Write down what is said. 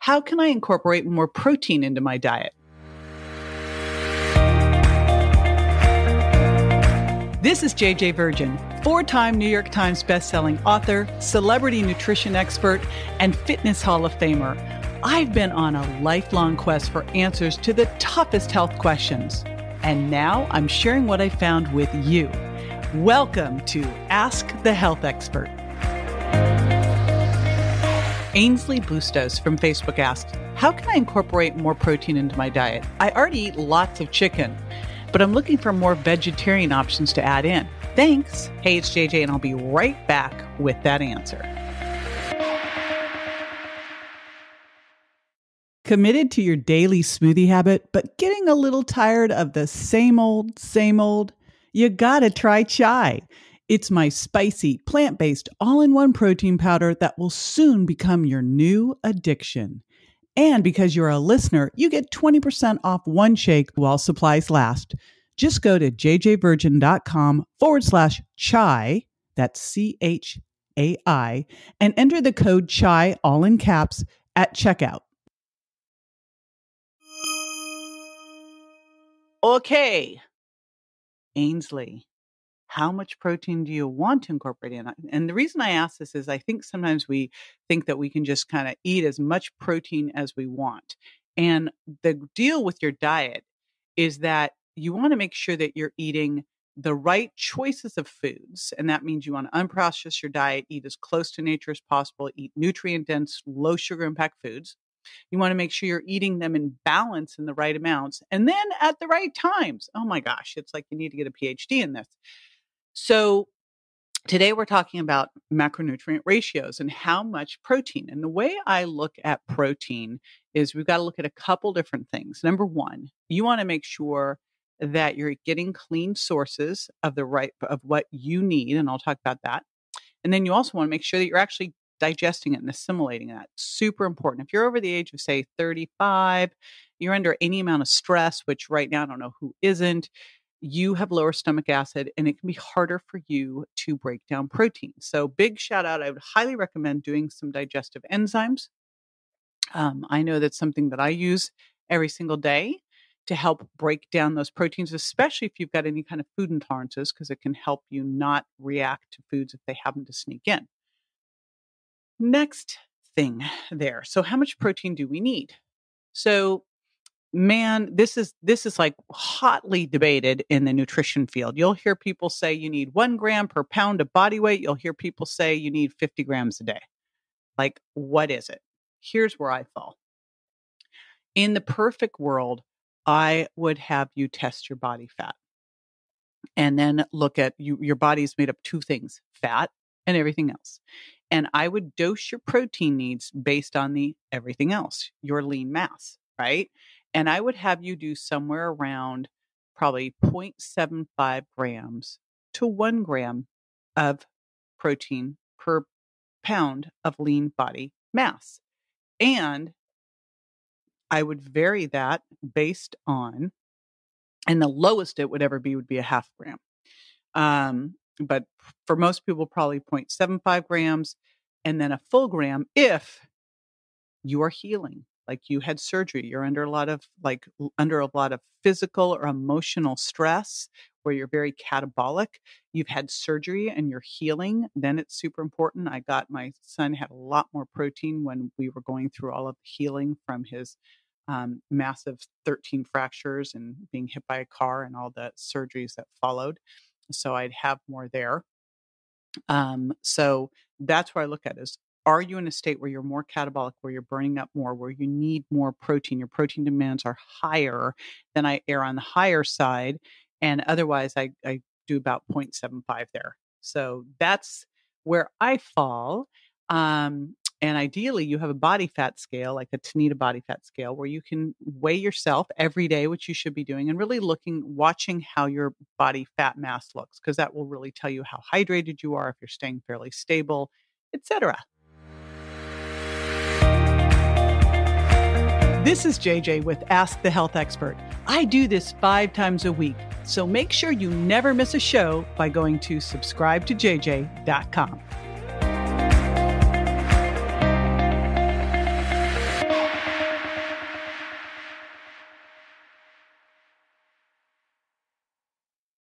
How can I incorporate more protein into my diet? This is JJ Virgin, 4-time New York Times bestselling author, celebrity nutrition expert, and fitness Hall of Famer. I've been on a lifelong quest for answers to the toughest health questions. And now I'm sharing what I found with you. Welcome to Ask the Health Expert. Ainsley Bustos from Facebook asked, how can I incorporate more protein into my diet? I already eat lots of chicken, but I'm looking for more vegetarian options to add in. Thanks. Hey, it's JJ, and I'll be right back with that answer. Committed to your daily smoothie habit, but getting a little tired of the same old? You gotta try chai. It's my spicy, plant-based, all-in-one protein powder that will soon become your new addiction. And because you're a listener, you get 20% off one shake while supplies last. Just go to jjvirgin.com/chai, that's CHAI, and enter the code CHAI, all in caps, at checkout. Okay, Ainsley, how much protein do you want to incorporate in? And the reason I ask this is I think sometimes we think that we can just kind of eat as much protein as we want. And the deal with your diet is that you want to make sure that you're eating the right choices of foods. And that means you want to unprocess your diet, eat as close to nature as possible, eat nutrient-dense, low sugar impact foods. You want to make sure you're eating them in balance in the right amounts and then at the right times. Oh my gosh, it's like you need to get a PhD in this. So today we're talking about macronutrient ratios and how much protein. And the way I look at protein is we've got to look at a couple different things. Number one, you want to make sure that you're getting clean sources of what you need. And I'll talk about that. And then you also want to make sure that you're actually digesting it and assimilating that. Super important. If you're over the age of, say, 35, you're under any amount of stress, which right now I don't know who isn't, you have lower stomach acid and it can be harder for you to break down protein. So big shout out. I would highly recommend doing some digestive enzymes. I know that's something that I use every single day to help break down those proteins, especially if you've got any kind of food intolerances, because it can help you not react to foods if they happen to sneak in. Next thing there. So how much protein do we need? So man, this is like hotly debated in the nutrition field. You'll hear people say you need 1 gram per pound of body weight. You'll hear people say you need 50 grams a day. Like, what is it? Here's where I fall. In the perfect world, I would have you test your body fat and then look at your body's made up 2 things, fat and everything else. And I would dose your protein needs based on the everything else, your lean mass, right? And I would have you do somewhere around probably 0.75 grams to 1 gram of protein per pound of lean body mass. And I would vary that based on, and the lowest it would ever be would be a 0.5 gram. But for most people, probably 0.75 grams and then a full gram if you are healing. Like you had surgery, you're under a lot of physical or emotional stress where you're very catabolic. You've had surgery and you're healing. Then it's super important. My son had a lot more protein when we were going through all of the healing from his massive 13 fractures and being hit by a car and all the surgeries that followed. So I'd have more there. So that's where I look at is, are you in a state where you're more catabolic, where you're burning up more, where you need more protein? Your protein demands are higher, then I err on the higher side. And otherwise, I do about 0.75 there. So that's where I fall. And ideally, you have a body fat scale, like a Tanita body fat scale, where you can weigh yourself every day, which you should be doing, and really watching how your body fat mass looks, because that will really tell you how hydrated you are, if you're staying fairly stable, etc. This is JJ with Ask the Health Expert. I do this 5 times a week, so make sure you never miss a show by going to subscribetoJJ.com.